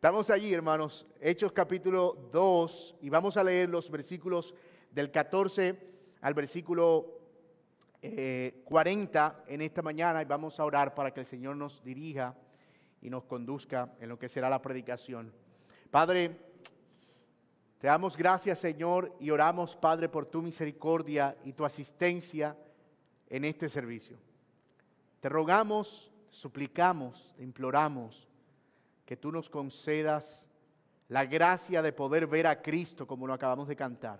Estamos allí, hermanos, Hechos capítulo 2, y vamos a leer los versículos del 14 al versículo 40 en esta mañana, y vamos a orar para que el Señor nos dirija y nos conduzca en lo que será la predicación. Padre, te damos gracias, Señor, y oramos, Padre, por tu misericordia y tu asistencia en este servicio. Te rogamos, suplicamos, te imploramos que tú nos concedas la gracia de poder ver a Cristo como lo acabamos de cantar.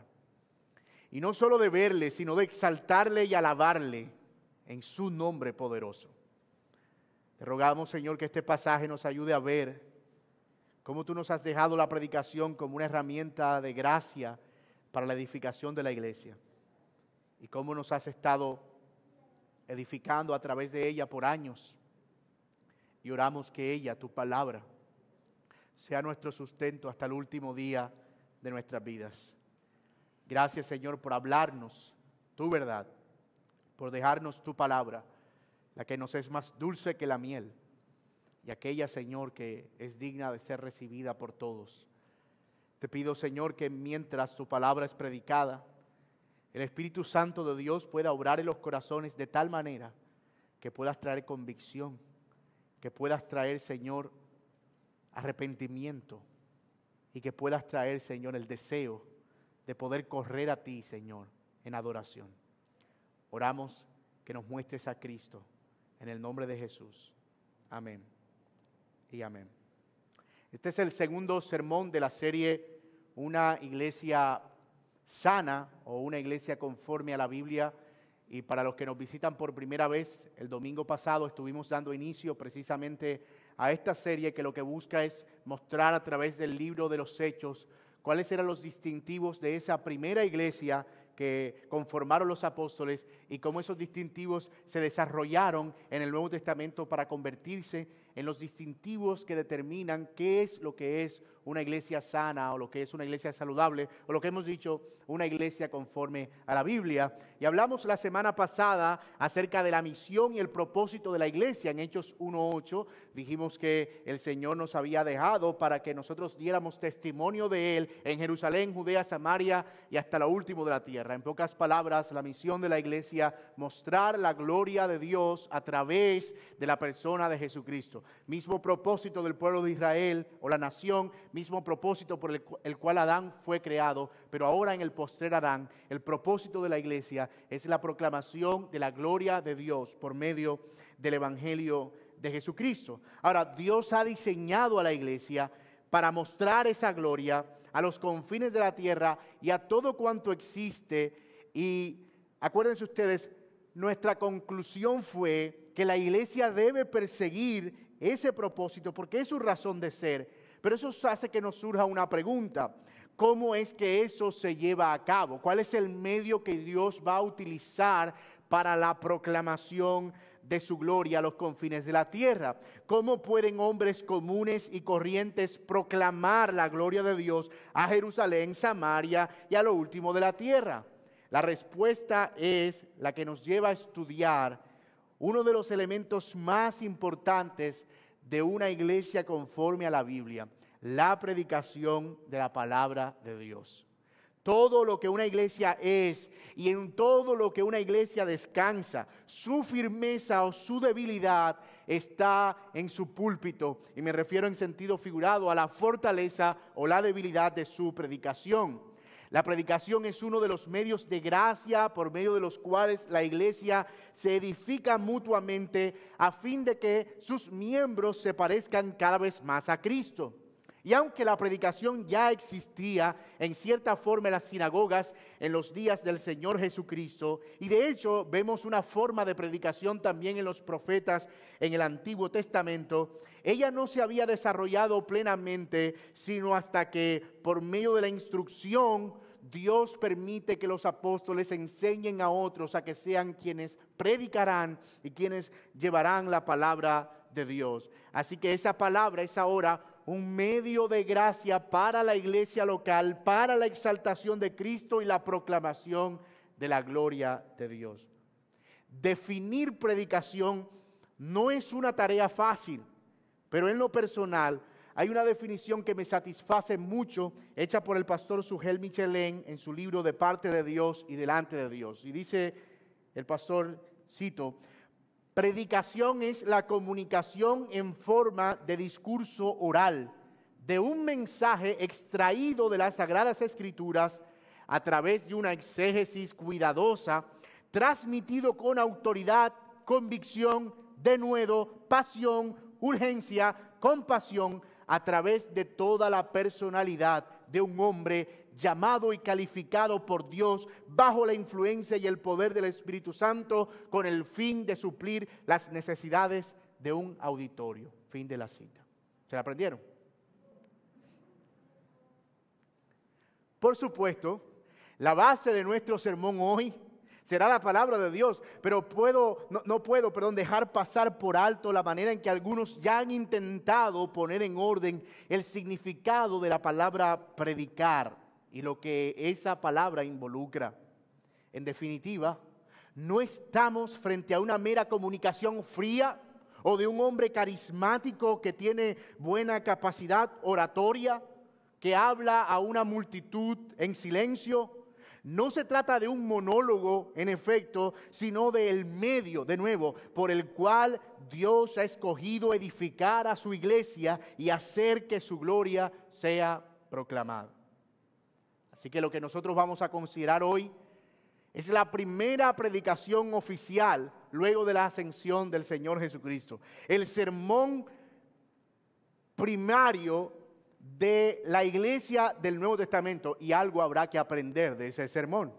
Y no solo de verle, sino de exaltarle y alabarle en su nombre poderoso. Te rogamos, Señor, que este pasaje nos ayude a ver cómo tú nos has dejado la predicación como una herramienta de gracia para la edificación de la iglesia. Y cómo nos has estado edificando a través de ella por años. Y oramos que ella, tu palabra, sea nuestro sustento hasta el último día de nuestras vidas. Gracias, Señor, por hablarnos tu verdad, por dejarnos tu palabra, la que nos es más dulce que la miel, y aquella, Señor, que es digna de ser recibida por todos. Te pido, Señor, que mientras tu palabra es predicada, el Espíritu Santo de Dios pueda obrar en los corazones de tal manera que puedas traer convicción, que puedas traer, Señor, arrepentimiento, y que puedas traer, Señor, el deseo de poder correr a ti, Señor, en adoración. Oramos que nos muestres a Cristo en el nombre de Jesús. Amén y amén. Este es el segundo sermón de la serie Una iglesia sana o una iglesia conforme a la Biblia. Y para los que nos visitan por primera vez, el domingo pasado estuvimos dando inicio precisamente a esta serie que lo que busca es mostrar a través del libro de los Hechos cuáles eran los distintivos de esa primera iglesia que conformaron los apóstoles y cómo esos distintivos se desarrollaron en el Nuevo Testamento para convertirse en los distintivos que determinan qué es lo que es una iglesia sana o lo que es una iglesia saludable o lo que hemos dicho, una iglesia conforme a la Biblia. Y hablamos la semana pasada acerca de la misión y el propósito de la iglesia en Hechos 1:8. Dijimos que el Señor nos había dejado para que nosotros diéramos testimonio de Él en Jerusalén, Judea, Samaria y hasta lo último de la tierra. En pocas palabras, la misión de la iglesia, mostrar la gloria de Dios a través de la persona de Jesucristo. Mismo propósito del pueblo de Israel o la nación, mismo propósito por el cual Adán fue creado, pero ahora en el postrer Adán, el propósito de la iglesia es la proclamación de la gloria de Dios por medio del Evangelio de Jesucristo. Ahora, Dios ha diseñado a la iglesia para mostrar esa gloria a los confines de la tierra y a todo cuanto existe. Y acuérdense ustedes, nuestra conclusión fue que la iglesia debe perseguir ese propósito porque es su razón de ser. Pero eso hace que nos surja una pregunta: ¿cómo es que eso se lleva a cabo? ¿Cuál es el medio que Dios va a utilizar para la proclamación de su gloria a los confines de la tierra? ¿Cómo pueden hombres comunes y corrientes proclamar la gloria de Dios a Jerusalén, Samaria y a lo último de la tierra? La respuesta es la que nos lleva a estudiar uno de los elementos más importantes de una iglesia conforme a la Biblia: la predicación de la palabra de Dios. Todo lo que una iglesia es y en todo lo que una iglesia descansa, su firmeza o su debilidad está en su púlpito. Y me refiero en sentido figurado a la fortaleza o la debilidad de su predicación. La predicación es uno de los medios de gracia por medio de los cuales la iglesia se edifica mutuamente a fin de que sus miembros se parezcan cada vez más a Cristo. Y aunque la predicación ya existía en cierta forma en las sinagogas en los días del Señor Jesucristo, y de hecho vemos una forma de predicación también en los profetas en el Antiguo Testamento, ella no se había desarrollado plenamente sino hasta que por medio de la instrucción Dios permite que los apóstoles enseñen a otros a que sean quienes predicarán y quienes llevarán la palabra de Dios. Así que esa palabra es ahora un medio de gracia para la iglesia local, para la exaltación de Cristo y la proclamación de la gloria de Dios. Definir predicación no es una tarea fácil, pero en lo personal hay una definición que me satisface mucho, hecha por el pastor Sugel Michelén en su libro De parte de Dios y delante de Dios. Y dice el pastor, cito, predicación es la comunicación en forma de discurso oral de un mensaje extraído de las Sagradas Escrituras a través de una exégesis cuidadosa, transmitido con autoridad, convicción, denuedo, pasión, urgencia, compasión, a través de toda la personalidad de un hombre llamado y calificado por Dios bajo la influencia y el poder del Espíritu Santo con el fin de suplir las necesidades de un auditorio. Fin de la cita. ¿Se la aprendieron? Por supuesto, la base de nuestro sermón hoy será la palabra de Dios, pero no puedo dejar pasar por alto la manera en que algunos ya han intentado poner en orden el significado de la palabra predicar y lo que esa palabra involucra. En definitiva, no estamos frente a una mera comunicación fría o de un hombre carismático que tiene buena capacidad oratoria, que habla a una multitud en silencio. No se trata de un monólogo, en efecto, sino del medio, de nuevo, por el cual Dios ha escogido edificar a su iglesia y hacer que su gloria sea proclamada. Así que lo que nosotros vamos a considerar hoy es la primera predicación oficial luego de la ascensión del Señor Jesucristo. El sermón primario de la iglesia del Nuevo Testamento, y algo habrá que aprender de ese sermón.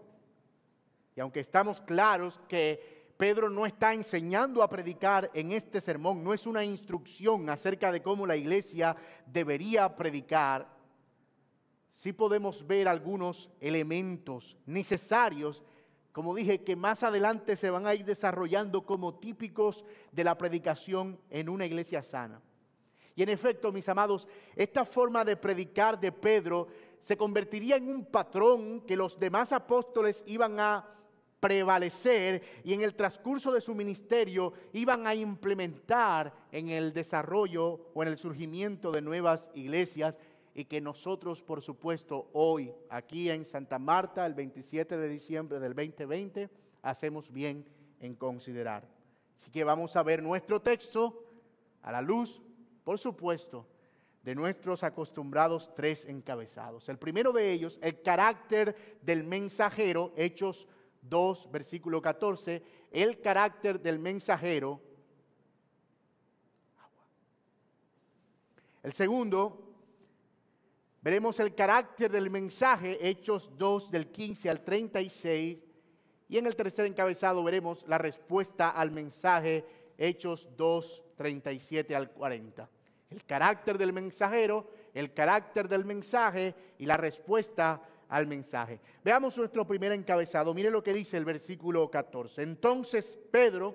Y aunque estamos claros que Pedro no está enseñando a predicar en este sermón, no es una instrucción acerca de cómo la iglesia debería predicar, sí podemos ver algunos elementos necesarios, como dije, que más adelante se van a ir desarrollando como típicos de la predicación en una iglesia sana. Y en efecto, mis amados, esta forma de predicar de Pedro se convertiría en un patrón que los demás apóstoles iban a prevalecer y en el transcurso de su ministerio iban a implementar en el desarrollo o en el surgimiento de nuevas iglesias, y que nosotros, por supuesto, hoy, aquí en Santa Marta, el 27 de diciembre del 2020, hacemos bien en considerar. Así que vamos a ver nuestro texto a la luz, por supuesto, de nuestros acostumbrados tres encabezados. El primero de ellos, el carácter del mensajero, Hechos 2, versículo 14, el carácter del mensajero. El segundo, veremos el carácter del mensaje, Hechos 2, del 15 al 36. Y en el tercer encabezado veremos la respuesta al mensaje, Hechos 2, 37 al 40. El carácter del mensajero, el carácter del mensaje y la respuesta al mensaje. Veamos nuestro primer encabezado. Mire lo que dice el versículo 14. Entonces Pedro,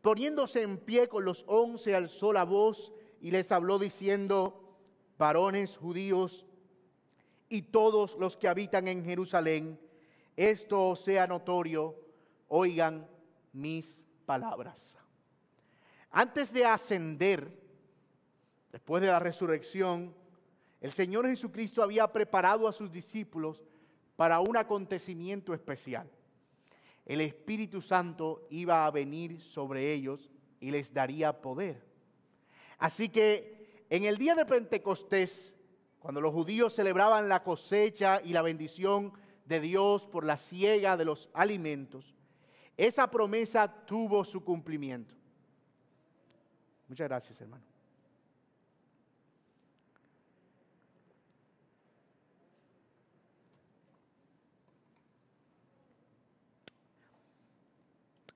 poniéndose en pie con los 11, alzó la voz y les habló diciendo: varones judíos y todos los que habitan en Jerusalén, esto os sea notorio, oigan mis palabras. Antes de ascender, después de la resurrección, el Señor Jesucristo había preparado a sus discípulos para un acontecimiento especial. El Espíritu Santo iba a venir sobre ellos y les daría poder. Así que en el día de Pentecostés, cuando los judíos celebraban la cosecha y la bendición de Dios por la siega de los alimentos, esa promesa tuvo su cumplimiento. Muchas gracias, hermano.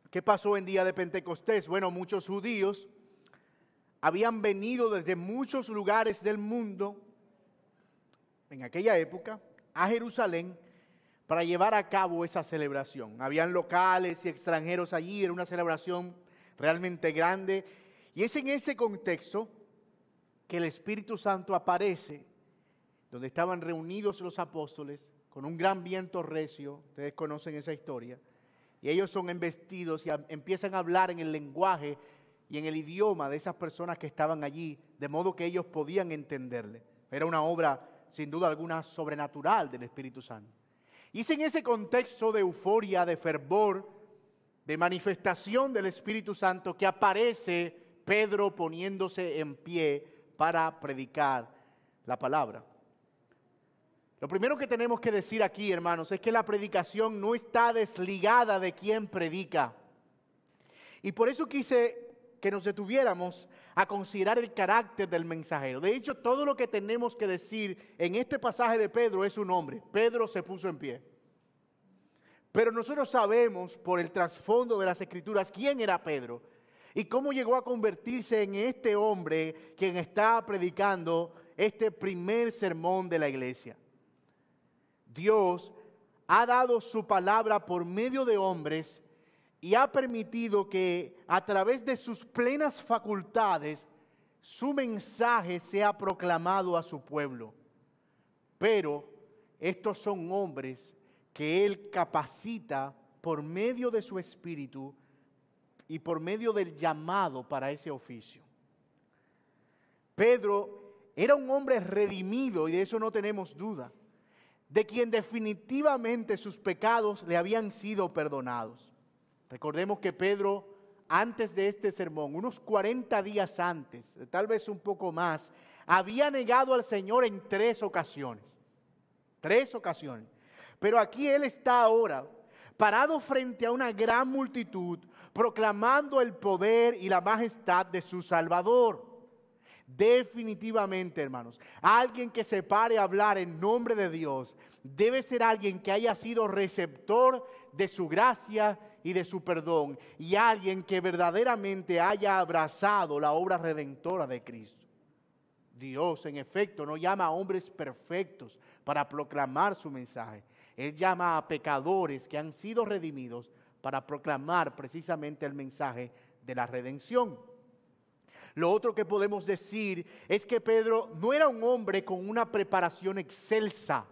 ¿Qué pasó en día de Pentecostés? Bueno, muchos judíos habían venido desde muchos lugares del mundo en aquella época a Jerusalén para llevar a cabo esa celebración. Habían locales y extranjeros allí, era una celebración realmente grande. Y es en ese contexto que el Espíritu Santo aparece, donde estaban reunidos los apóstoles con un gran viento recio. Ustedes conocen esa historia. Y ellos son embestidos y empiezan a hablar en el lenguaje y en el idioma de esas personas que estaban allí, de modo que ellos podían entenderle. Era una obra, sin duda alguna, sobrenatural del Espíritu Santo. Y es en ese contexto de euforia, de fervor, de manifestación del Espíritu Santo que aparece Pedro poniéndose en pie para predicar la palabra. Lo primero que tenemos que decir aquí, hermanos, es que la predicación no está desligada de quien predica. Y por eso quise que nos detuviéramos a considerar el carácter del mensajero. De hecho, todo lo que tenemos que decir en este pasaje de Pedro es su nombre. Pedro se puso en pie. Pero nosotros sabemos por el trasfondo de las Escrituras quién era Pedro y cómo llegó a convertirse en este hombre quien está predicando este primer sermón de la iglesia. Dios ha dado su palabra por medio de hombres y ha permitido que a través de sus plenas facultades su mensaje sea proclamado a su pueblo. Pero estos son hombres que Él capacita por medio de su espíritu y por medio del llamado para ese oficio. Pedro era un hombre redimido y de eso no tenemos duda, de quien definitivamente sus pecados le habían sido perdonados. Recordemos que Pedro, antes de este sermón, unos 40 días antes, tal vez un poco más, había negado al Señor en 3 ocasiones. 3 ocasiones. Pero aquí él está ahora, parado frente a una gran multitud, proclamando el poder y la majestad de su Salvador. Definitivamente, hermanos, alguien que se pare a hablar en nombre de Dios debe ser alguien que haya sido receptor de su gracia y de su perdón, y alguien que verdaderamente haya abrazado la obra redentora de Cristo. Dios, en efecto, no llama a hombres perfectos para proclamar su mensaje. Él llama a pecadores que han sido redimidos para proclamar precisamente el mensaje de la redención. Lo otro que podemos decir es que Pedro no era un hombre con una preparación excelsa.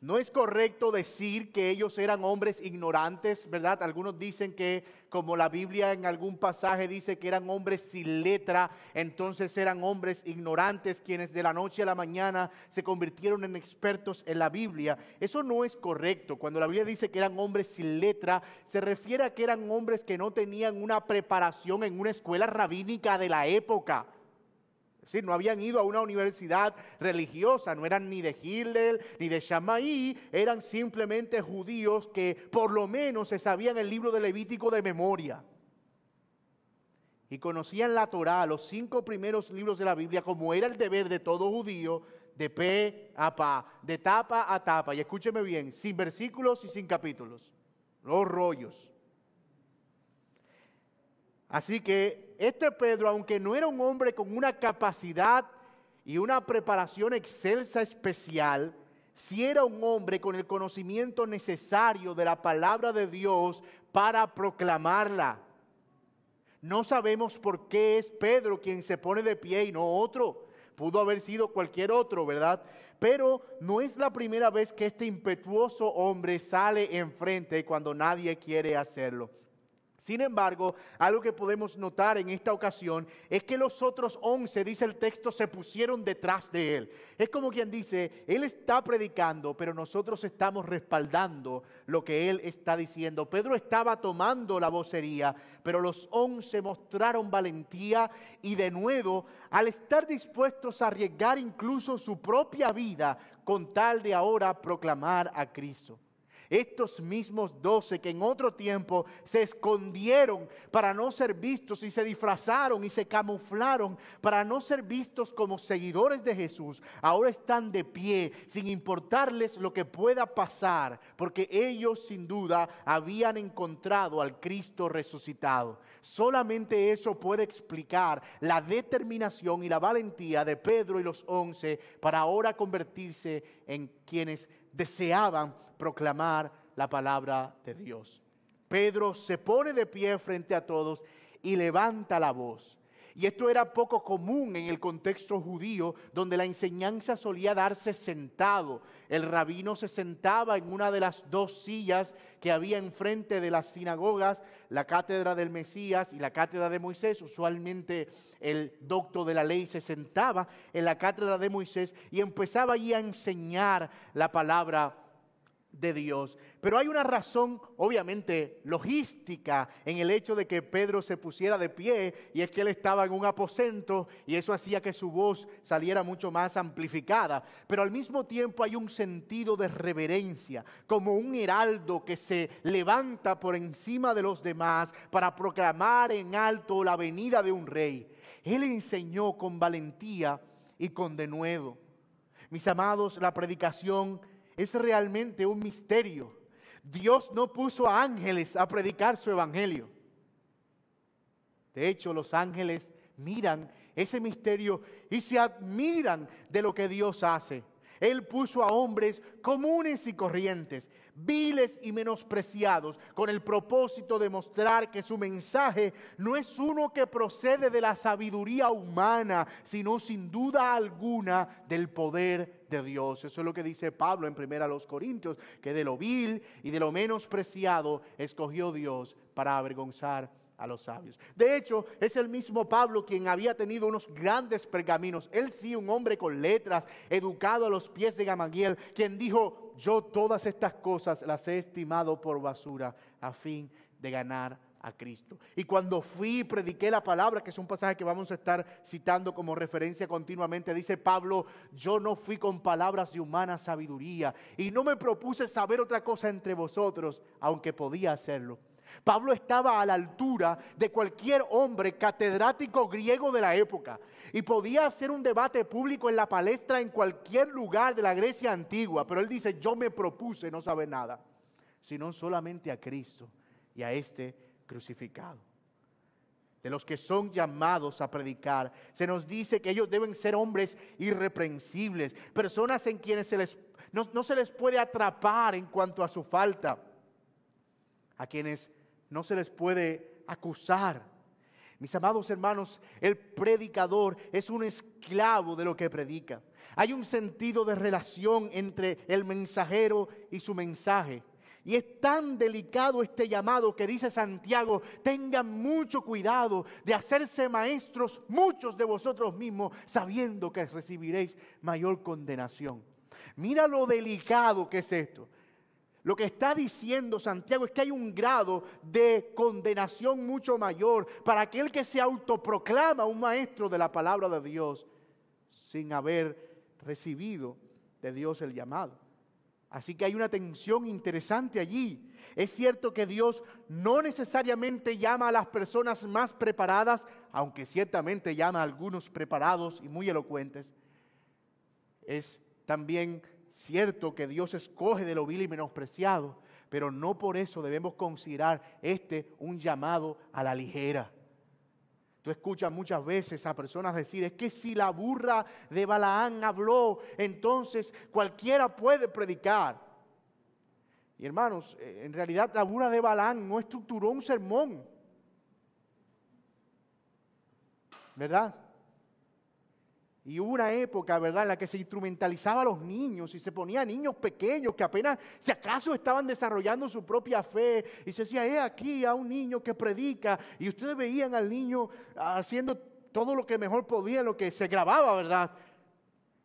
No es correcto decir que ellos eran hombres ignorantes, ¿verdad? Algunos dicen que, como la Biblia en algún pasaje dice que eran hombres sin letra, entonces eran hombres ignorantes quienes de la noche a la mañana se convirtieron en expertos en la Biblia. Eso no es correcto. Cuando la Biblia dice que eran hombres sin letra, se refiere a que eran hombres que no tenían una preparación en una escuela rabínica de la época. Es decir, no habían ido a una universidad religiosa, no eran ni de Hillel ni de Shammai, eran simplemente judíos que por lo menos se sabían el libro de Levítico de memoria. Y conocían la Torá, los 5 primeros libros de la Biblia, como era el deber de todo judío, de pe a pa, de tapa a tapa. Y escúcheme bien, sin versículos y sin capítulos, los rollos. Así que este Pedro, aunque no era un hombre con una capacidad y una preparación excelsa especial, sí era un hombre con el conocimiento necesario de la palabra de Dios para proclamarla. No sabemos por qué es Pedro quien se pone de pie y no otro. Pudo haber sido cualquier otro, ¿verdad? Pero no es la primera vez que este impetuoso hombre sale enfrente cuando nadie quiere hacerlo. Sin embargo, algo que podemos notar en esta ocasión es que los otros 11, dice el texto, se pusieron detrás de él. Es como quien dice, él está predicando, pero nosotros estamos respaldando lo que él está diciendo. Pedro estaba tomando la vocería, pero los 11 mostraron valentía y de nuevo, al estar dispuestos a arriesgar incluso su propia vida con tal de ahora proclamar a Cristo. Estos mismos 12 que en otro tiempo se escondieron para no ser vistos y se disfrazaron y se camuflaron para no ser vistos como seguidores de Jesús, ahora están de pie sin importarles lo que pueda pasar, porque ellos sin duda habían encontrado al Cristo resucitado. Solamente eso puede explicar la determinación y la valentía de Pedro y los 11 para ahora convertirse en quienes deseaban proclamar la palabra de Dios. Pedro se pone de pie frente a todos y levanta la voz. Y esto era poco común en el contexto judío, donde la enseñanza solía darse sentado. El rabino se sentaba en una de las dos sillas que había enfrente de las sinagogas, la cátedra del Mesías y la cátedra de Moisés. Usualmente el doctor de la ley se sentaba en la cátedra de Moisés y empezaba allí a enseñar la palabra de Dios. Pero hay una razón obviamente logística en el hecho de que Pedro se pusiera de pie, y es que él estaba en un aposento y eso hacía que su voz saliera mucho más amplificada. Pero al mismo tiempo hay un sentido de reverencia, como un heraldo que se levanta por encima de los demás para proclamar en alto la venida de un rey. Él enseñó con valentía y con denuedo. Mis amados, la predicación es realmente un misterio. Dios no puso a ángeles a predicar su evangelio. De hecho, los ángeles miran ese misterio y se admiran de lo que Dios hace. Él puso a hombres comunes y corrientes, viles y menospreciados, con el propósito de mostrar que su mensaje no es uno que procede de la sabiduría humana, sino sin duda alguna del poder de Dios. Eso es lo que dice Pablo en 1 Corintios, que de lo vil y de lo menospreciado escogió Dios para avergonzar a los sabios. De hecho, es el mismo Pablo quien había tenido unos grandes pergaminos. Él sí, un hombre con letras, educado a los pies de Gamaliel, quien dijo: yo todas estas cosas las he estimado por basura a fin de ganar a Cristo. Y cuando fui y prediqué la palabra, que es un pasaje que vamos a estar citando como referencia continuamente, dice Pablo: yo no fui con palabras de humana sabiduría y no me propuse saber otra cosa entre vosotros, aunque podía hacerlo. Pablo estaba a la altura de cualquier hombre catedrático griego de la época y podía hacer un debate público en la palestra en cualquier lugar de la Grecia antigua, pero él dice: yo me propuse no saber nada, sino solamente a Cristo y a este crucificado. De los que son llamados a predicar, se nos dice que ellos deben ser hombres irreprensibles, personas en quienes no se les puede atrapar en cuanto a su falta, a quienes no se les puede acusar. Mis amados hermanos, el predicador es un esclavo de lo que predica. Hay un sentido de relación entre el mensajero y su mensaje. Y es tan delicado este llamado que dice Santiago: tengan mucho cuidado de hacerse maestros muchos de vosotros mismos, sabiendo que recibiréis mayor condenación. Mira lo delicado que es esto. Lo que está diciendo Santiago es que hay un grado de condenación mucho mayor para aquel que se autoproclama un maestro de la palabra de Dios sin haber recibido de Dios el llamado. Así que hay una tensión interesante allí. Es cierto que Dios no necesariamente llama a las personas más preparadas, aunque ciertamente llama a algunos preparados y muy elocuentes. Es también cierto que Dios escoge de lo vil y menospreciado, pero no por eso debemos considerar un llamado a la ligera. Tú escuchas muchas veces a personas decir: es que si la burra de Balaán habló, entonces cualquiera puede predicar. Y hermanos, en realidad la burra de Balaán no estructuró un sermón, ¿verdad? Y hubo una época, ¿verdad?, en la que se instrumentalizaba a los niños y se ponía a niños pequeños que apenas, si acaso, estaban desarrollando su propia fe. Y se decía: aquí a un niño que predica. Y ustedes veían al niño haciendo todo lo que mejor podía, lo que se grababa, ¿verdad?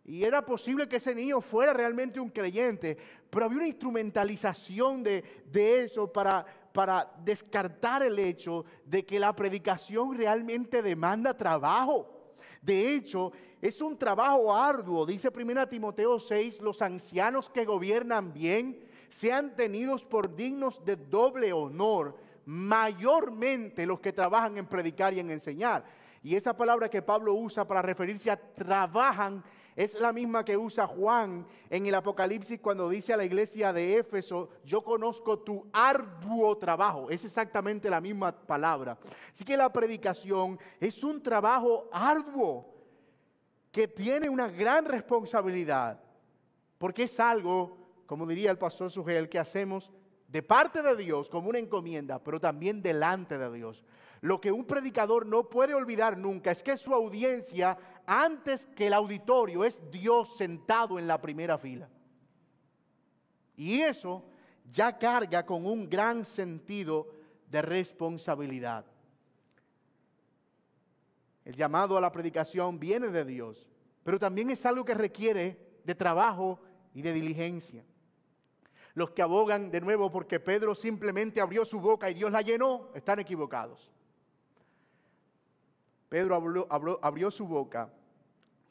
Y era posible que ese niño fuera realmente un creyente. Pero había una instrumentalización de eso para descartar el hecho de que la predicación realmente demanda trabajo. De hecho, es un trabajo arduo. Dice 1 Timoteo 6, los ancianos que gobiernan bien sean tenidos por dignos de doble honor, mayormente los que trabajan en predicar y en enseñar. Y esa palabra que Pablo usa para referirse a trabajan es la misma que usa Juan en el Apocalipsis cuando dice a la iglesia de Éfeso: yo conozco tu arduo trabajo. Es exactamente la misma palabra. Así que la predicación es un trabajo arduo que tiene una gran responsabilidad, porque es algo, como diría el pastor Sugel, que hacemos de parte de Dios como una encomienda, pero también delante de Dios. Lo que un predicador no puede olvidar nunca es que su audiencia, antes que el auditorio, es Dios sentado en la primera fila. Y eso ya carga con un gran sentido de responsabilidad. El llamado a la predicación viene de Dios, pero también es algo que requiere de trabajo y de diligencia. Los que abogan de nuevo porque Pedro simplemente abrió su boca y Dios la llenó, están equivocados. Pedro abrió su boca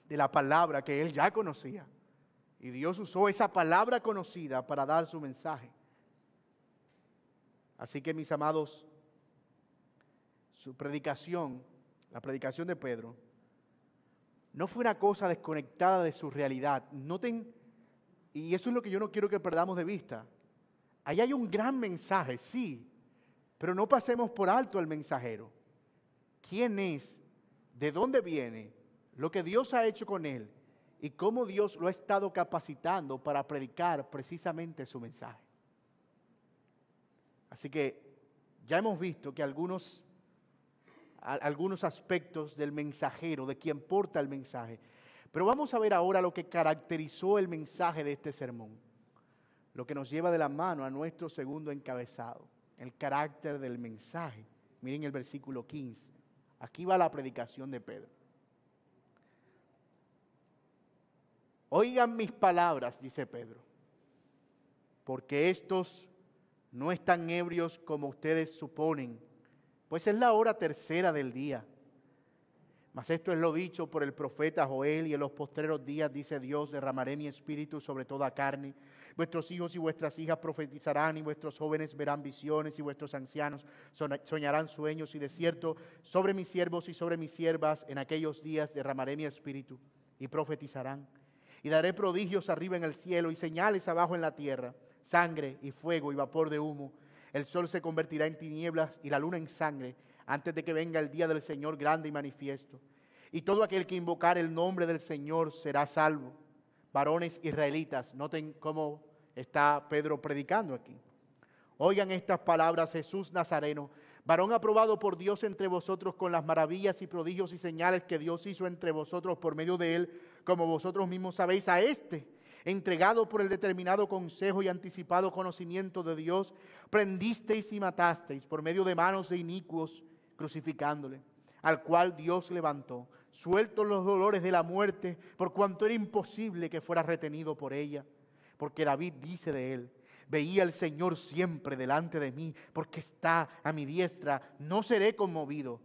de la palabra que él ya conocía. Y Dios usó esa palabra conocida para dar su mensaje. Así que, mis amados, su predicación, la predicación de Pedro, no fue una cosa desconectada de su realidad. Noten, y eso es lo que yo no quiero que perdamos de vista. Ahí hay un gran mensaje, sí, pero no pasemos por alto al mensajero. ¿Quién es? ¿De dónde viene? Lo que Dios ha hecho con él y cómo Dios lo ha estado capacitando para predicar precisamente su mensaje. Así que ya hemos visto que algunos aspectos del mensajero, de quien porta el mensaje. Pero vamos a ver ahora lo que caracterizó el mensaje de este sermón. Lo que nos lleva de la mano a nuestro segundo encabezado, el carácter del mensaje. Miren el versículo 15. Aquí va la predicación de Pedro. Oigan mis palabras, dice Pedro, porque estos no están ebrios como ustedes suponen, pues es la hora tercera del día. Mas esto es lo dicho por el profeta Joel, y en los postreros días, dice Dios, derramaré mi espíritu sobre toda carne. Vuestros hijos y vuestras hijas profetizarán, y vuestros jóvenes verán visiones, y vuestros ancianos soñarán sueños, y de cierto, sobre mis siervos y sobre mis siervas en aquellos días derramaré mi espíritu, y profetizarán. Y daré prodigios arriba en el cielo y señales abajo en la tierra, sangre y fuego y vapor de humo. El sol se convertirá en tinieblas y la luna en sangre, antes de que venga el día del Señor grande y manifiesto. Y todo aquel que invocar el nombre del Señor será salvo. Varones israelitas, noten cómo está Pedro predicando aquí. Oigan estas palabras: Jesús Nazareno, varón aprobado por Dios entre vosotros con las maravillas y prodigios y señales que Dios hizo entre vosotros por medio de él, como vosotros mismos sabéis, a este, entregado por el determinado consejo y anticipado conocimiento de Dios, prendisteis y matasteis por medio de manos de inicuos, crucificándole, al cual Dios levantó, sueltos los dolores de la muerte, por cuanto era imposible que fuera retenido por ella. Porque David dice de él: veía al Señor siempre delante de mí, porque está a mi diestra, no seré conmovido.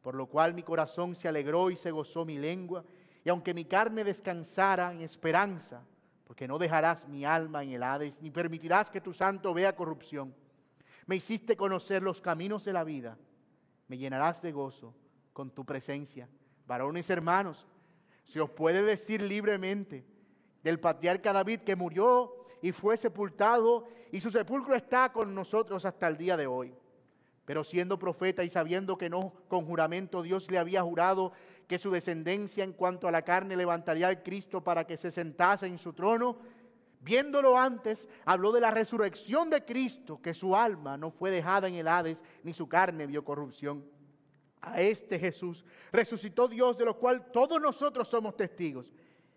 Por lo cual mi corazón se alegró y se gozó mi lengua, y aunque mi carne descansara en esperanza, porque no dejarás mi alma en el Hades, ni permitirás que tu santo vea corrupción. Me hiciste conocer los caminos de la vida, me llenarás de gozo con tu presencia. Varones hermanos, se os puede decir libremente del patriarca David, que murió y fue sepultado, y su sepulcro está con nosotros hasta el día de hoy. Pero siendo profeta y sabiendo que no con juramento Dios le había jurado que su descendencia en cuanto a la carne levantaría al Cristo para que se sentase en su trono, viéndolo antes, habló de la resurrección de Cristo, que su alma no fue dejada en el Hades, ni su carne vio corrupción. A este Jesús resucitó Dios, de lo cual todos nosotros somos testigos.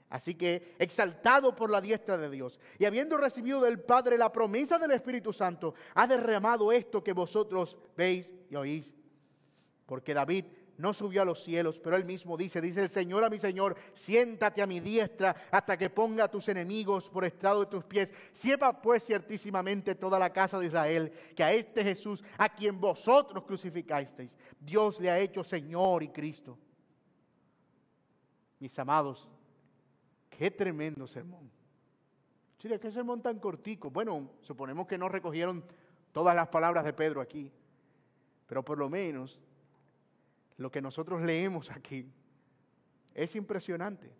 Así que, exaltado por la diestra de Dios, y habiendo recibido del Padre la promesa del Espíritu Santo, ha derramado esto que vosotros veis y oís. Porque David no subió a los cielos, pero él mismo dice el Señor a mi Señor: siéntate a mi diestra hasta que ponga a tus enemigos por estrado de tus pies. Sepa pues ciertísimamente toda la casa de Israel que a este Jesús, a quien vosotros crucificasteis, Dios le ha hecho Señor y Cristo. Mis amados, qué tremendo sermón. Chile, qué sermón tan cortico. Bueno, suponemos que no recogieron todas las palabras de Pedro aquí, pero por lo menos lo que nosotros leemos aquí es impresionante.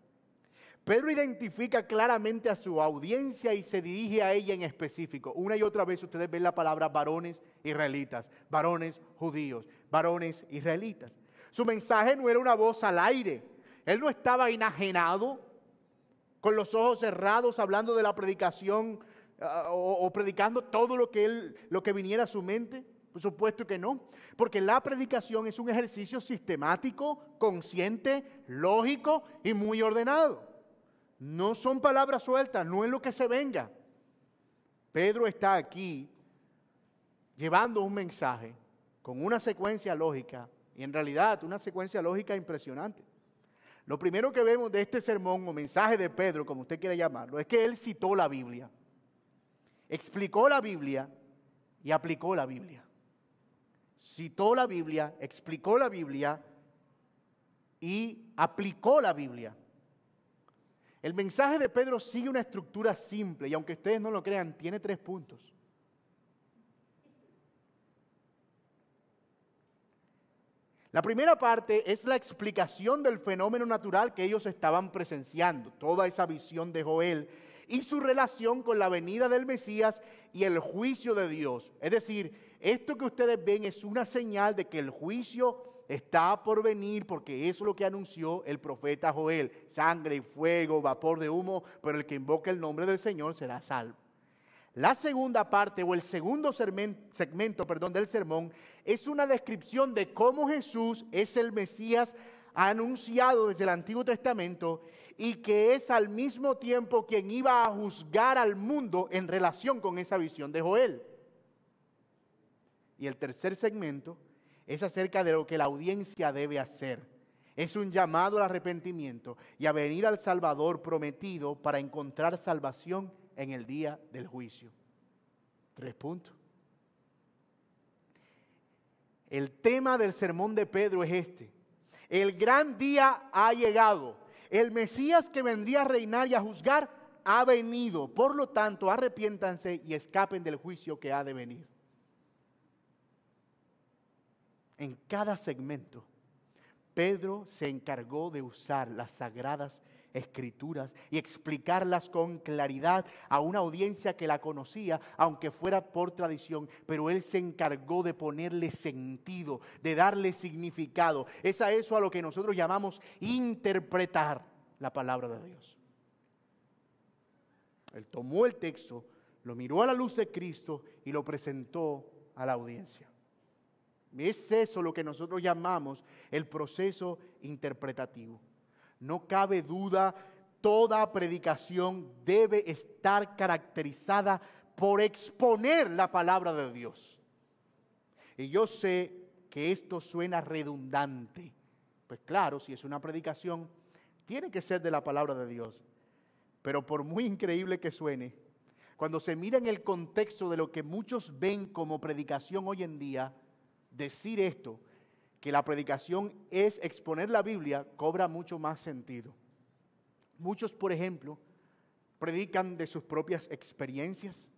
Pedro identifica claramente a su audiencia y se dirige a ella en específico. Una y otra vez ustedes ven la palabra varones israelitas, varones judíos, varones israelitas. Su mensaje no era una voz al aire. Él no estaba enajenado, con los ojos cerrados, hablando de la predicación o predicando todo lo que viniera a su mente? Por supuesto que no, porque la predicación es un ejercicio sistemático, consciente, lógico y muy ordenado. No son palabras sueltas, no es lo que se venga. Pedro está aquí llevando un mensaje con una secuencia lógica, y en realidad una secuencia lógica impresionante. Lo primero que vemos de este sermón o mensaje de Pedro, como usted quiera llamarlo, es que él citó la Biblia, explicó la Biblia y aplicó la Biblia. Citó la Biblia, explicó la Biblia y aplicó la Biblia. El mensaje de Pedro sigue una estructura simple y aunque ustedes no lo crean, tiene 3 puntos. La primera parte es la explicación del fenómeno natural que ellos estaban presenciando, toda esa visión de Joel y su relación con la venida del Mesías y el juicio de Dios. Es decir, esto que ustedes ven es una señal de que el juicio está por venir, porque eso es lo que anunció el profeta Joel: sangre y fuego, vapor de humo, pero el que invoque el nombre del Señor será salvo. La segunda parte o el segundo segmento del sermón es una descripción de cómo Jesús es el Mesías anunciado desde el Antiguo Testamento y que es al mismo tiempo quien iba a juzgar al mundo en relación con esa visión de Joel. Y el tercer segmento es acerca de lo que la audiencia debe hacer. Es un llamado al arrepentimiento y a venir al Salvador prometido para encontrar salvación en el día del juicio. 3 puntos. El tema del sermón de Pedro es este: el gran día ha llegado. El Mesías que vendría a reinar y a juzgar ha venido. Por lo tanto, arrepiéntanse y escapen del juicio que ha de venir. En cada segmento, Pedro se encargó de usar las sagradas Escrituras y explicarlas con claridad a una audiencia que la conocía, aunque fuera por tradición, pero él se encargó de ponerle sentido, de darle significado. Es a eso a lo que nosotros llamamos interpretar la palabra de Dios. Él tomó el texto, lo miró a la luz de Cristo y lo presentó a la audiencia. Es eso lo que nosotros llamamos el proceso interpretativo. No cabe duda, toda predicación debe estar caracterizada por exponer la palabra de Dios. Y yo sé que esto suena redundante. Pues claro, si es una predicación, tiene que ser de la palabra de Dios. Pero por muy increíble que suene, cuando se mira en el contexto de lo que muchos ven como predicación hoy en día, decir esto, que la predicación es exponer la Biblia, cobra mucho más sentido. Muchos, por ejemplo, predican de sus propias experiencias,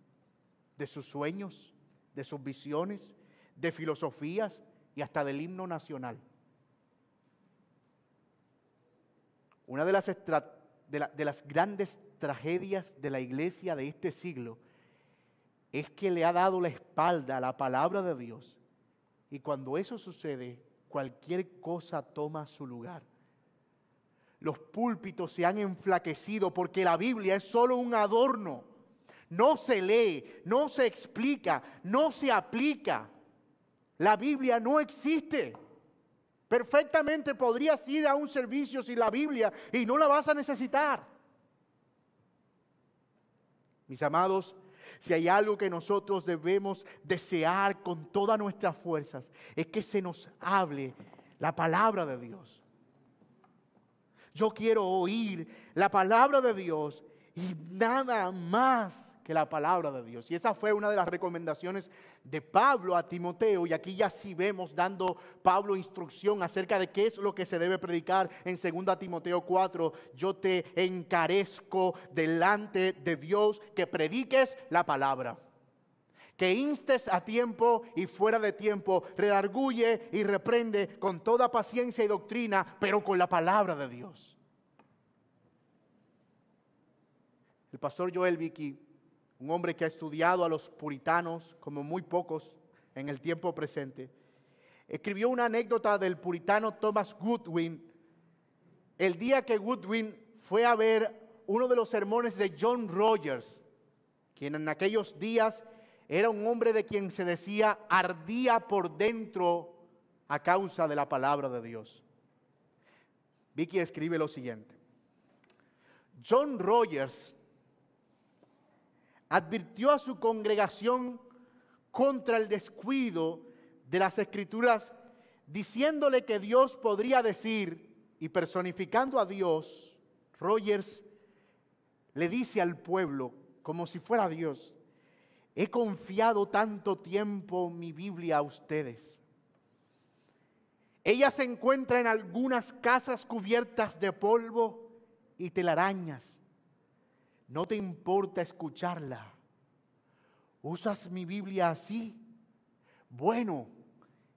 de sus sueños, de sus visiones, de filosofías y hasta del himno nacional. Una de las grandes tragedias de la iglesia de este siglo es que le ha dado la espalda a la palabra de Dios. Y cuando eso sucede, cualquier cosa toma su lugar. Los púlpitos se han enflaquecido porque la Biblia es solo un adorno. No se lee, no se explica, no se aplica. La Biblia no existe. Perfectamente podrías ir a un servicio sin la Biblia y no la vas a necesitar. Mis amados, si hay algo que nosotros debemos desear con todas nuestras fuerzas, es que se nos hable la palabra de Dios. Yo quiero oír la palabra de Dios y nada más que la palabra de Dios. Y esa fue una de las recomendaciones de Pablo a Timoteo. Y aquí ya sí vemos dando Pablo instrucción acerca de qué es lo que se debe predicar en 2 Timoteo 4. Yo te encarezco delante de Dios que prediques la palabra. Que instes a tiempo y fuera de tiempo, redarguye y reprende con toda paciencia y doctrina, pero con la palabra de Dios. El pastor Joel Vicky, un hombre que ha estudiado a los puritanos como muy pocos en el tiempo presente, escribió una anécdota del puritano Thomas Goodwin el día que Goodwin fue a ver uno de los sermones de John Rogers. quien en aquellos días era un hombre de quien se decía ardía por dentro a causa de la palabra de Dios. Vicky escribe lo siguiente: John Rogers advirtió a su congregación contra el descuido de las Escrituras, diciéndole que Dios podría decir, y personificando a Dios, Rogers le dice al pueblo, como si fuera Dios: he confiado tanto tiempo mi Biblia a ustedes. Ella se encuentra en algunas casas cubiertas de polvo y telarañas. ¿No te importa escucharla? ¿Usas mi Biblia así? Bueno,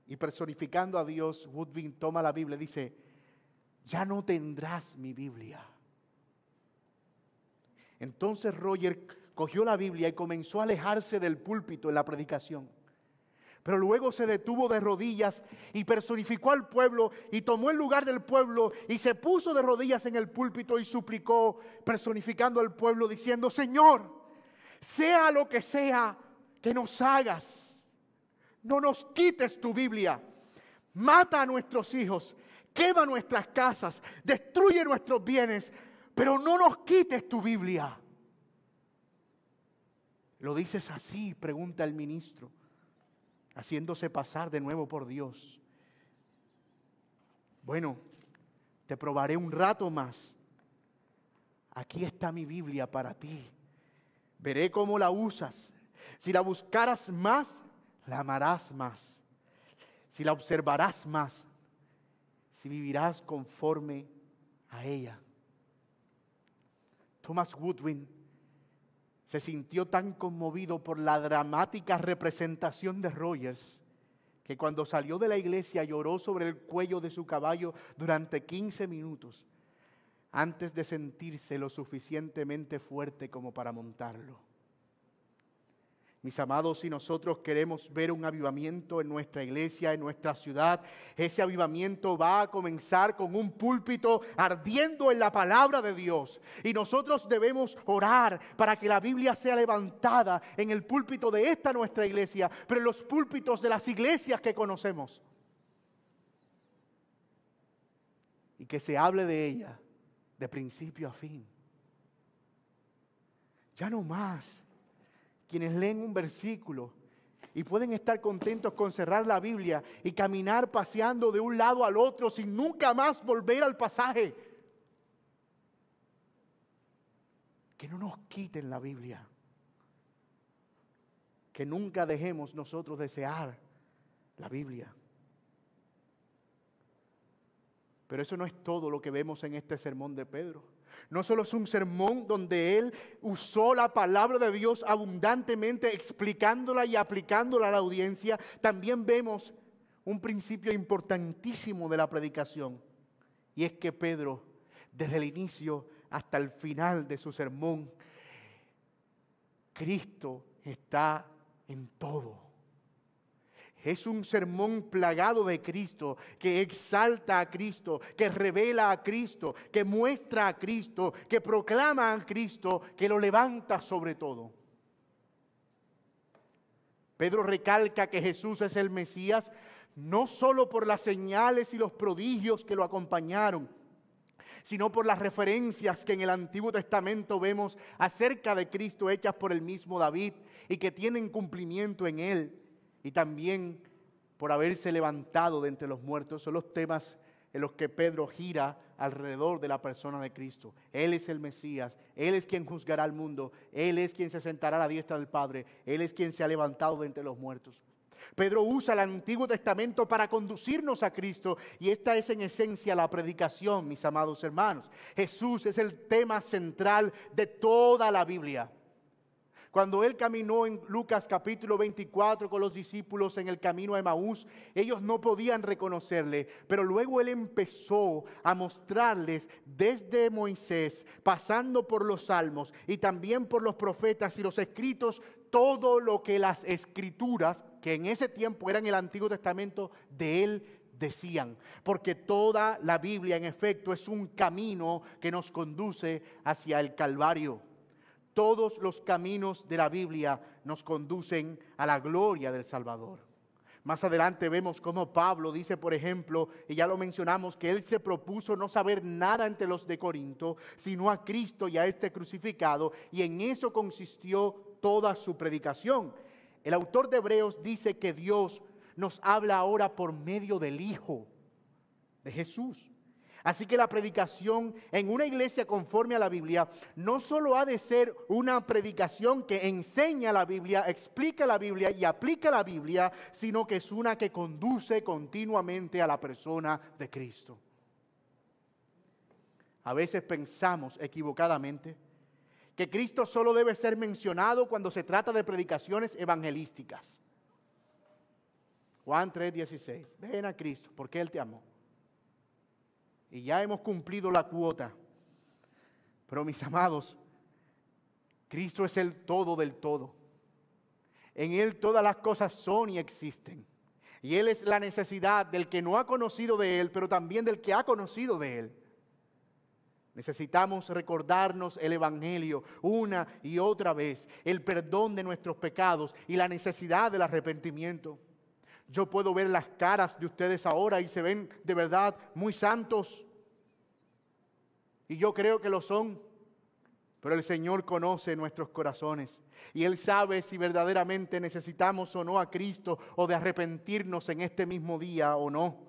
y personificando a Dios, Woodwin toma la Biblia y dice: ya no tendrás mi Biblia. Entonces Roger cogió la Biblia y comenzó a alejarse del púlpito en la predicación. Pero luego se detuvo de rodillas y personificó al pueblo y tomó el lugar del pueblo y se puso de rodillas en el púlpito y suplicó, personificando al pueblo, diciendo: Señor, sea lo que sea que nos hagas, no nos quites tu Biblia. Mata a nuestros hijos, quema nuestras casas, destruye nuestros bienes, pero no nos quites tu Biblia. ¿Lo dices así?, pregunta el ministro, haciéndose pasar de nuevo por Dios. Bueno, te probaré un rato más. Aquí está mi Biblia para ti. Veré cómo la usas. Si la buscaras más, la amarás más. Si la observarás más, si vivirás conforme a ella. Thomas Woodwin se sintió tan conmovido por la dramática representación de Rogers que cuando salió de la iglesia lloró sobre el cuello de su caballo durante 15 minutos antes de sentirse lo suficientemente fuerte como para montarlo. Mis amados, si nosotros queremos ver un avivamiento en nuestra iglesia, en nuestra ciudad, ese avivamiento va a comenzar con un púlpito ardiendo en la palabra de Dios. Y nosotros debemos orar para que la Biblia sea levantada en el púlpito de esta nuestra iglesia, pero en los púlpitos de las iglesias que conocemos. Y que se hable de ella de principio a fin. Ya no más. Quienes leen un versículo y pueden estar contentos con cerrar la Biblia y caminar paseando de un lado al otro sin nunca más volver al pasaje. Que no nos quiten la Biblia. Que nunca dejemos nosotros desear la Biblia. Pero eso no es todo lo que vemos en este sermón de Pedro. No solo es un sermón donde él usó la palabra de Dios abundantemente, explicándola y aplicándola a la audiencia. También vemos un principio importantísimo de la predicación. Y es que Pedro, desde el inicio hasta el final de su sermón, Cristo está en todo. Es un sermón plagado de Cristo, que exalta a Cristo, que revela a Cristo, que muestra a Cristo, que proclama a Cristo, que lo levanta sobre todo. Pedro recalca que Jesús es el Mesías, no solo por las señales y los prodigios que lo acompañaron, sino por las referencias que en el Antiguo Testamento vemos acerca de Cristo hechas por el mismo David y que tienen cumplimiento en él. Y también por haberse levantado de entre los muertos. Son los temas en los que Pedro gira alrededor de la persona de Cristo. Él es el Mesías, Él es quien juzgará al mundo, Él es quien se sentará a la diestra del Padre, Él es quien se ha levantado de entre los muertos. Pedro usa el Antiguo Testamento para conducirnos a Cristo y esta es en esencia la predicación, mis amados hermanos. Jesús es el tema central de toda la Biblia. Cuando él caminó en Lucas capítulo 24 con los discípulos en el camino a Emaús, ellos no podían reconocerle, pero luego él empezó a mostrarles desde Moisés, pasando por los salmos y también por los profetas y los escritos, todo lo que las escrituras, que en ese tiempo eran el Antiguo Testamento, de él decían. Porque toda la Biblia en efecto es un camino que nos conduce hacia el Calvario. Todos los caminos de la Biblia nos conducen a la gloria del Salvador. Más adelante vemos cómo Pablo dice, por ejemplo, y ya lo mencionamos, que él se propuso no saber nada entre los de Corinto, sino a Cristo y a este crucificado, y en eso consistió toda su predicación. El autor de Hebreos dice que Dios nos habla ahora por medio del Hijo de Jesús. Así que la predicación en una iglesia conforme a la Biblia no solo ha de ser una predicación que enseña la Biblia, explica la Biblia y aplica la Biblia, sino que es una que conduce continuamente a la persona de Cristo. A veces pensamos equivocadamente que Cristo solo debe ser mencionado cuando se trata de predicaciones evangelísticas. Juan 3:16, ven a Cristo porque Él te amó. Y ya hemos cumplido la cuota. Pero mis amados, Cristo es el todo del todo. En Él todas las cosas son y existen. Y Él es la necesidad del que no ha conocido de Él, pero también del que ha conocido de Él. Necesitamos recordarnos el Evangelio una y otra vez, el perdón de nuestros pecados y la necesidad del arrepentimiento. Yo puedo ver las caras de ustedes ahora y se ven de verdad muy santos. Y yo creo que lo son. Pero el Señor conoce nuestros corazones. Y Él sabe si verdaderamente necesitamos o no a Cristo o de arrepentirnos en este mismo día o no.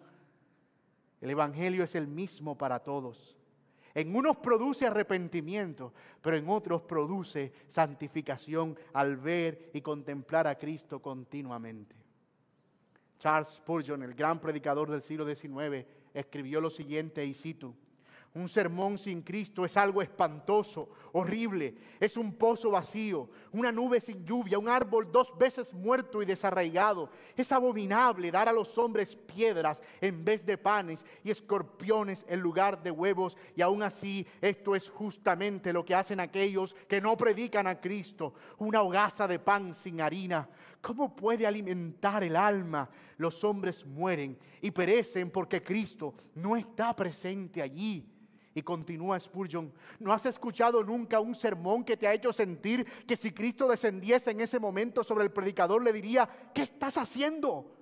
El Evangelio es el mismo para todos. En unos produce arrepentimiento, pero en otros produce santificación al ver y contemplar a Cristo continuamente. Charles Spurgeon, el gran predicador del siglo XIX, escribió lo siguiente, y cito: un sermón sin Cristo es algo espantoso, horrible, es un pozo vacío, una nube sin lluvia, un árbol 2 veces muerto y desarraigado. Es abominable dar a los hombres piedras en vez de panes y escorpiones en lugar de huevos, y aún así esto es justamente lo que hacen aquellos que no predican a Cristo, una hogaza de pan sin harina. ¿Cómo puede alimentar el alma? Los hombres mueren y perecen porque Cristo no está presente allí. Y continúa Spurgeon: ¿no has escuchado nunca un sermón que te ha hecho sentir que si Cristo descendiese en ese momento sobre el predicador le diría: ¿qué estás haciendo?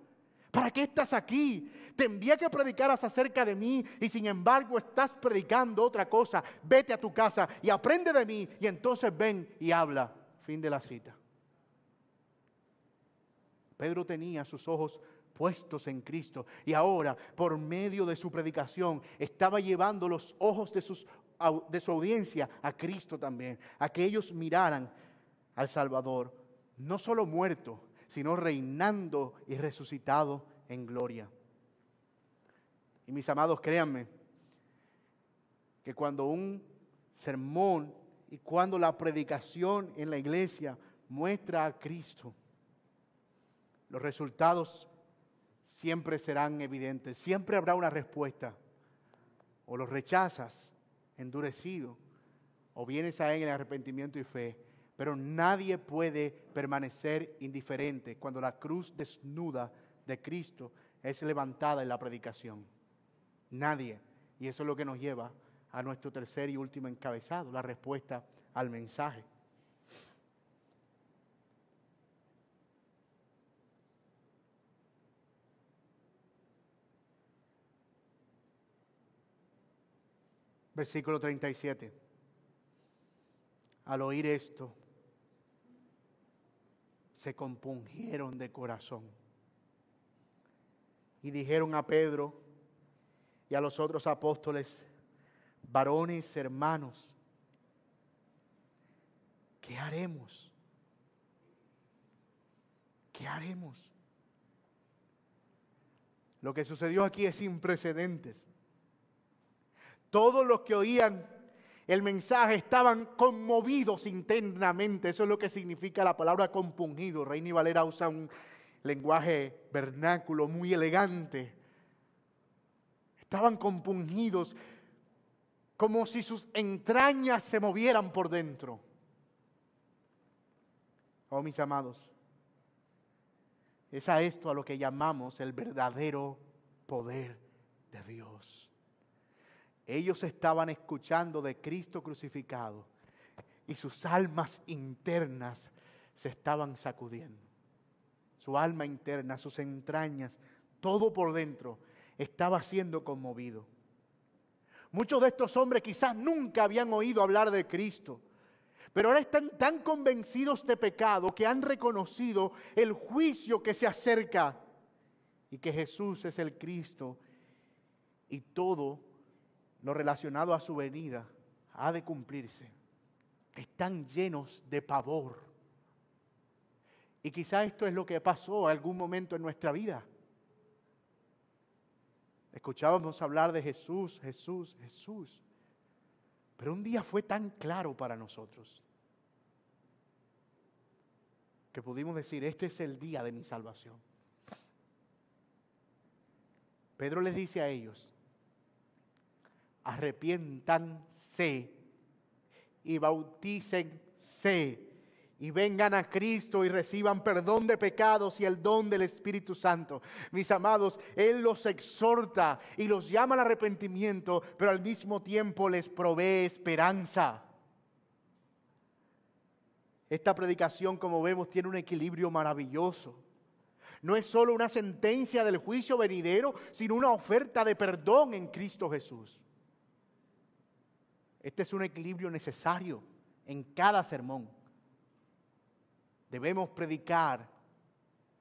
¿Para qué estás aquí? Te envié que predicaras acerca de mí y sin embargo estás predicando otra cosa. Vete a tu casa y aprende de mí y entonces ven y habla. Fin de la cita. Pedro tenía sus ojos puestos en Cristo y ahora por medio de su predicación estaba llevando los ojos de su audiencia a Cristo también, a que ellos miraran al Salvador no solo muerto, sino reinando y resucitado en gloria. Y mis amados, créanme que cuando un sermón y cuando la predicación en la iglesia muestra a Cristo, los resultados siempre serán evidentes. Siempre habrá una respuesta. O los rechazas, endurecido, o vienes a Él en arrepentimiento y fe. Pero nadie puede permanecer indiferente cuando la cruz desnuda de Cristo es levantada en la predicación. Nadie. Y eso es lo que nos lleva a nuestro tercer y último encabezado, la respuesta al mensaje. Versículo 37. Al oír esto, se compungieron de corazón y dijeron a Pedro y a los otros apóstoles: varones, hermanos, ¿qué haremos? ¿Qué haremos? Lo que sucedió aquí es sin precedentes. Todos los que oían el mensaje estaban conmovidos internamente. Eso es lo que significa la palabra compungido. Reina y Valera usa un lenguaje vernáculo muy elegante. Estaban compungidos, como si sus entrañas se movieran por dentro. Oh, mis amados, es a esto a lo que llamamos el verdadero poder de Dios. Ellos estaban escuchando de Cristo crucificado y sus almas internas se estaban sacudiendo. Su alma interna, sus entrañas, todo por dentro estaba siendo conmovido. Muchos de estos hombres quizás nunca habían oído hablar de Cristo, pero ahora están tan convencidos de pecado que han reconocido el juicio que se acerca y que Jesús es el Cristo y todo lo relacionado a su venida ha de cumplirse. Están llenos de pavor. Y quizá esto es lo que pasó en algún momento en nuestra vida. Escuchábamos hablar de Jesús, Jesús, Jesús. Pero un día fue tan claro para nosotros que pudimos decir, este es el día de mi salvación. Pedro les dice a ellos, arrepiéntanse y bautícense y vengan a Cristo y reciban perdón de pecados y el don del Espíritu Santo. Mis amados, Él los exhorta y los llama al arrepentimiento, pero al mismo tiempo les provee esperanza. Esta predicación, como vemos, tiene un equilibrio maravilloso. No es solo una sentencia del juicio venidero, sino una oferta de perdón en Cristo Jesús. Este es un equilibrio necesario en cada sermón. Debemos predicar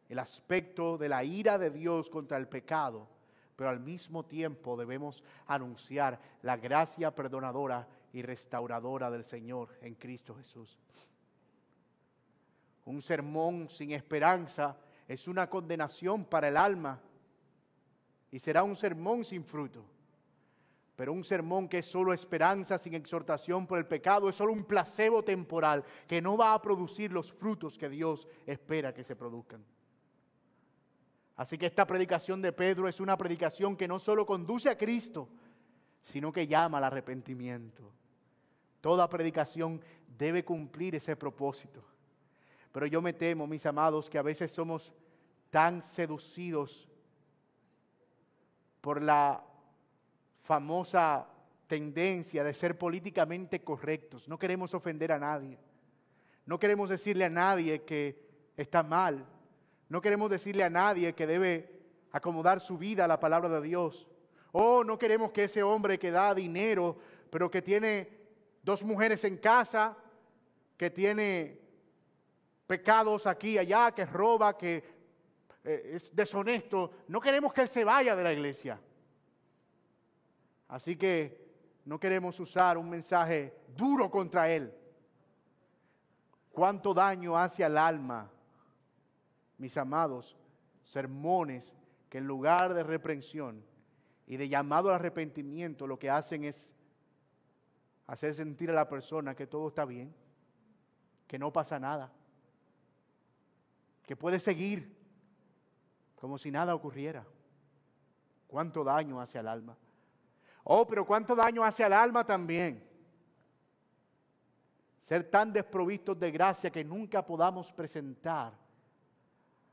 el aspecto de la ira de Dios contra el pecado, pero al mismo tiempo debemos anunciar la gracia perdonadora y restauradora del Señor en Cristo Jesús. Un sermón sin esperanza es una condenación para el alma y será un sermón sin fruto. Pero un sermón que es solo esperanza sin exhortación por el pecado es solo un placebo temporal que no va a producir los frutos que Dios espera que se produzcan. Así que esta predicación de Pedro es una predicación que no solo conduce a Cristo, sino que llama al arrepentimiento. Toda predicación debe cumplir ese propósito. Pero yo me temo, mis amados, que a veces somos tan seducidos por la famosa tendencia de ser políticamente correctos. No queremos ofender a nadie. No queremos decirle a nadie que está mal. No queremos decirle a nadie que debe acomodar su vida a la palabra de Dios. O no queremos que ese hombre que da dinero, pero que tiene 2 mujeres en casa, que tiene pecados aquí y allá, que roba, que es deshonesto, no queremos que él se vaya de la iglesia. Así que no queremos usar un mensaje duro contra él. ¿Cuánto daño hace al alma, mis amados? Sermones que en lugar de reprensión y de llamado al arrepentimiento, lo que hacen es hacer sentir a la persona que todo está bien, que no pasa nada, que puede seguir como si nada ocurriera. ¿Cuánto daño hace al alma? Oh, pero cuánto daño hace al alma también ser tan desprovistos de gracia que nunca podamos presentar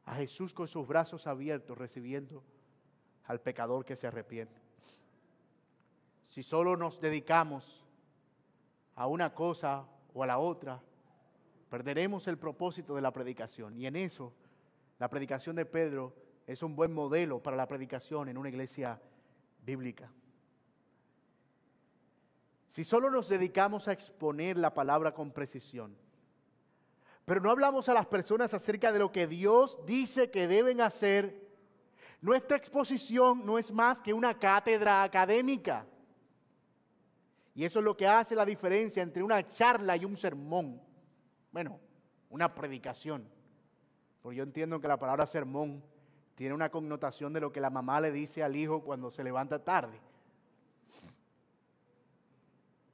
a Jesús con sus brazos abiertos recibiendo al pecador que se arrepiente. Si solo nos dedicamos a una cosa o a la otra, perderemos el propósito de la predicación. Y en eso, la predicación de Pedro es un buen modelo para la predicación en una iglesia bíblica. Si solo nos dedicamos a exponer la palabra con precisión, pero no hablamos a las personas acerca de lo que Dios dice que deben hacer, nuestra exposición no es más que una cátedra académica. Y eso es lo que hace la diferencia entre una charla y un sermón. Bueno, una predicación. Porque yo entiendo que la palabra sermón tiene una connotación de lo que la mamá le dice al hijo cuando se levanta tarde.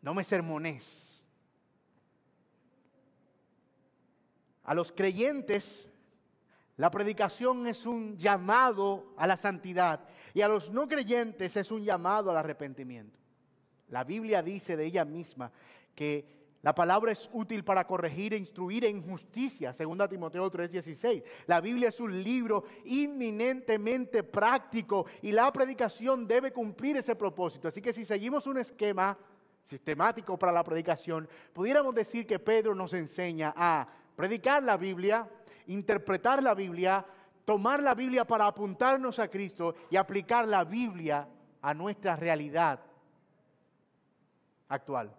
No me sermones. A los creyentes, la predicación es un llamado a la santidad y a los no creyentes es un llamado al arrepentimiento. La Biblia dice de ella misma que la palabra es útil para corregir e instruir en justicia, 2 Timoteo 3:16. La Biblia es un libro inminentemente práctico y la predicación debe cumplir ese propósito. Así que si seguimos un esquema sistemático para la predicación, pudiéramos decir que Pedro nos enseña a predicar la Biblia, interpretar la Biblia, tomar la Biblia para apuntarnos a Cristo y aplicar la Biblia a nuestra realidad actual.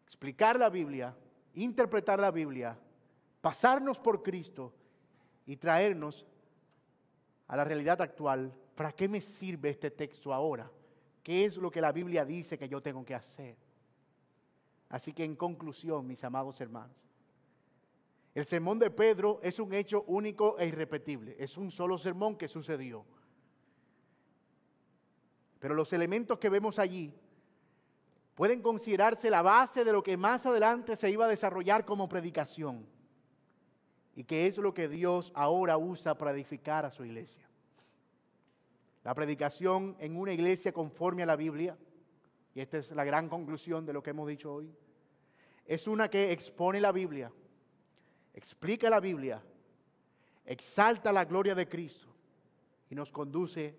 Explicar la Biblia, interpretar la Biblia, pasarnos por Cristo y traernos a la realidad actual. ¿Para qué me sirve este texto ahora? ¿Qué es lo que la Biblia dice que yo tengo que hacer? Así que en conclusión, mis amados hermanos, el sermón de Pedro es un hecho único e irrepetible. Es un solo sermón que sucedió. Pero los elementos que vemos allí pueden considerarse la base de lo que más adelante se iba a desarrollar como predicación. Y que es lo que Dios ahora usa para edificar a su iglesia. La predicación en una iglesia conforme a la Biblia, y esta es la gran conclusión de lo que hemos dicho hoy, es una que expone la Biblia, explica la Biblia, exalta la gloria de Cristo y nos conduce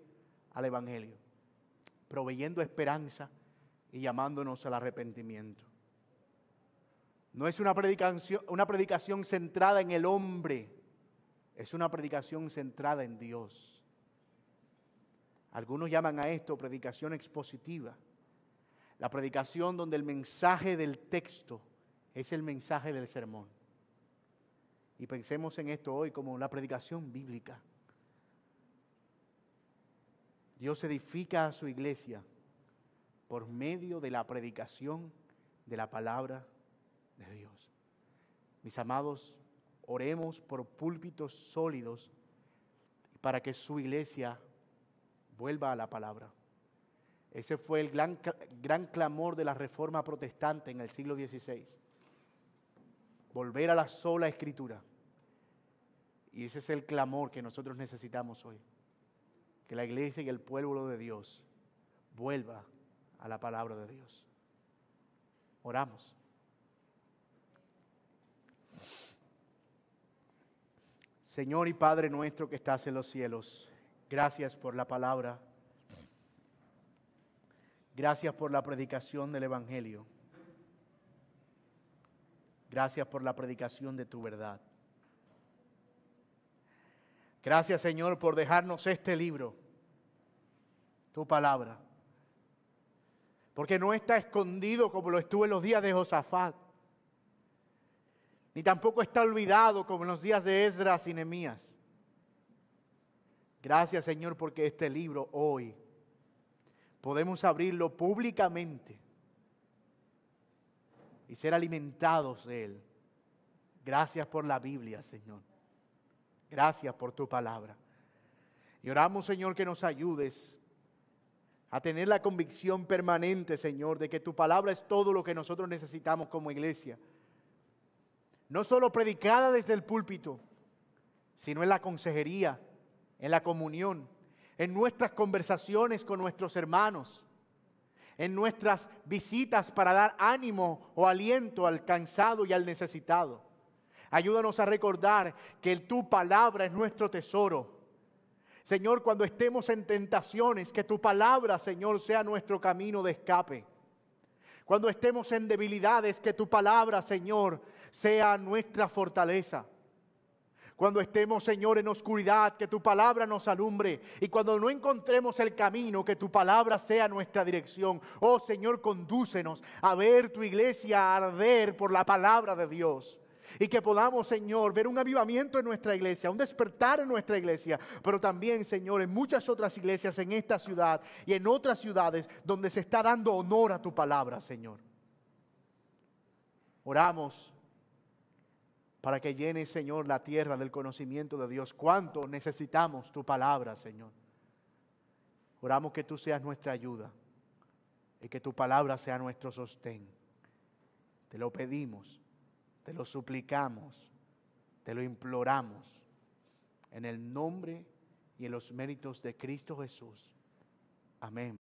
al Evangelio, proveyendo esperanza y llamándonos al arrepentimiento. No es una predicación centrada en el hombre, es una predicación centrada en Dios. Algunos llaman a esto predicación expositiva. La predicación donde el mensaje del texto es el mensaje del sermón. Y pensemos en esto hoy como la predicación bíblica. Dios edifica a su iglesia por medio de la predicación de la palabra de Dios. Mis amados, oremos por púlpitos sólidos para que su iglesia vuelva a la palabra. Ese fue el gran clamor de la Reforma Protestante en el siglo XVI. Volver a la sola Escritura. Y ese es el clamor que nosotros necesitamos hoy. Que la iglesia y el pueblo de Dios vuelva a la palabra de Dios. Oramos. Señor y Padre nuestro que estás en los cielos, gracias por la palabra. Gracias por la predicación del Evangelio. Gracias por la predicación de tu verdad. Gracias, Señor, por dejarnos este libro, tu palabra. Porque no está escondido como lo estuvo en los días de Josafat. Ni tampoco está olvidado como en los días de Esdras y Nehemías. Gracias, Señor, porque este libro hoy podemos abrirlo públicamente y ser alimentados de él. Gracias por la Biblia, Señor. Gracias por tu palabra. Y oramos, Señor, que nos ayudes a tener la convicción permanente, Señor, de que tu palabra es todo lo que nosotros necesitamos como iglesia. No solo predicada desde el púlpito, sino en la consejería, en la comunión, en nuestras conversaciones con nuestros hermanos, en nuestras visitas para dar ánimo o aliento al cansado y al necesitado. Ayúdanos a recordar que tu palabra es nuestro tesoro. Señor, cuando estemos en tentaciones, que tu palabra, Señor, sea nuestro camino de escape. Cuando estemos en debilidades, que tu palabra, Señor, sea nuestra fortaleza. Cuando estemos, Señor, en oscuridad, que tu palabra nos alumbre. Y cuando no encontremos el camino, que tu palabra sea nuestra dirección. Oh, Señor, condúcenos a ver tu iglesia arder por la palabra de Dios. Y que podamos, Señor, ver un avivamiento en nuestra iglesia, un despertar en nuestra iglesia. Pero también, Señor, en muchas otras iglesias en esta ciudad y en otras ciudades donde se está dando honor a tu palabra, Señor. Oramos para que llene, Señor, la tierra del conocimiento de Dios. Cuánto necesitamos tu palabra, Señor. Oramos que tú seas nuestra ayuda y que tu palabra sea nuestro sostén. Te lo pedimos, te lo suplicamos, te lo imploramos en el nombre y en los méritos de Cristo Jesús. Amén.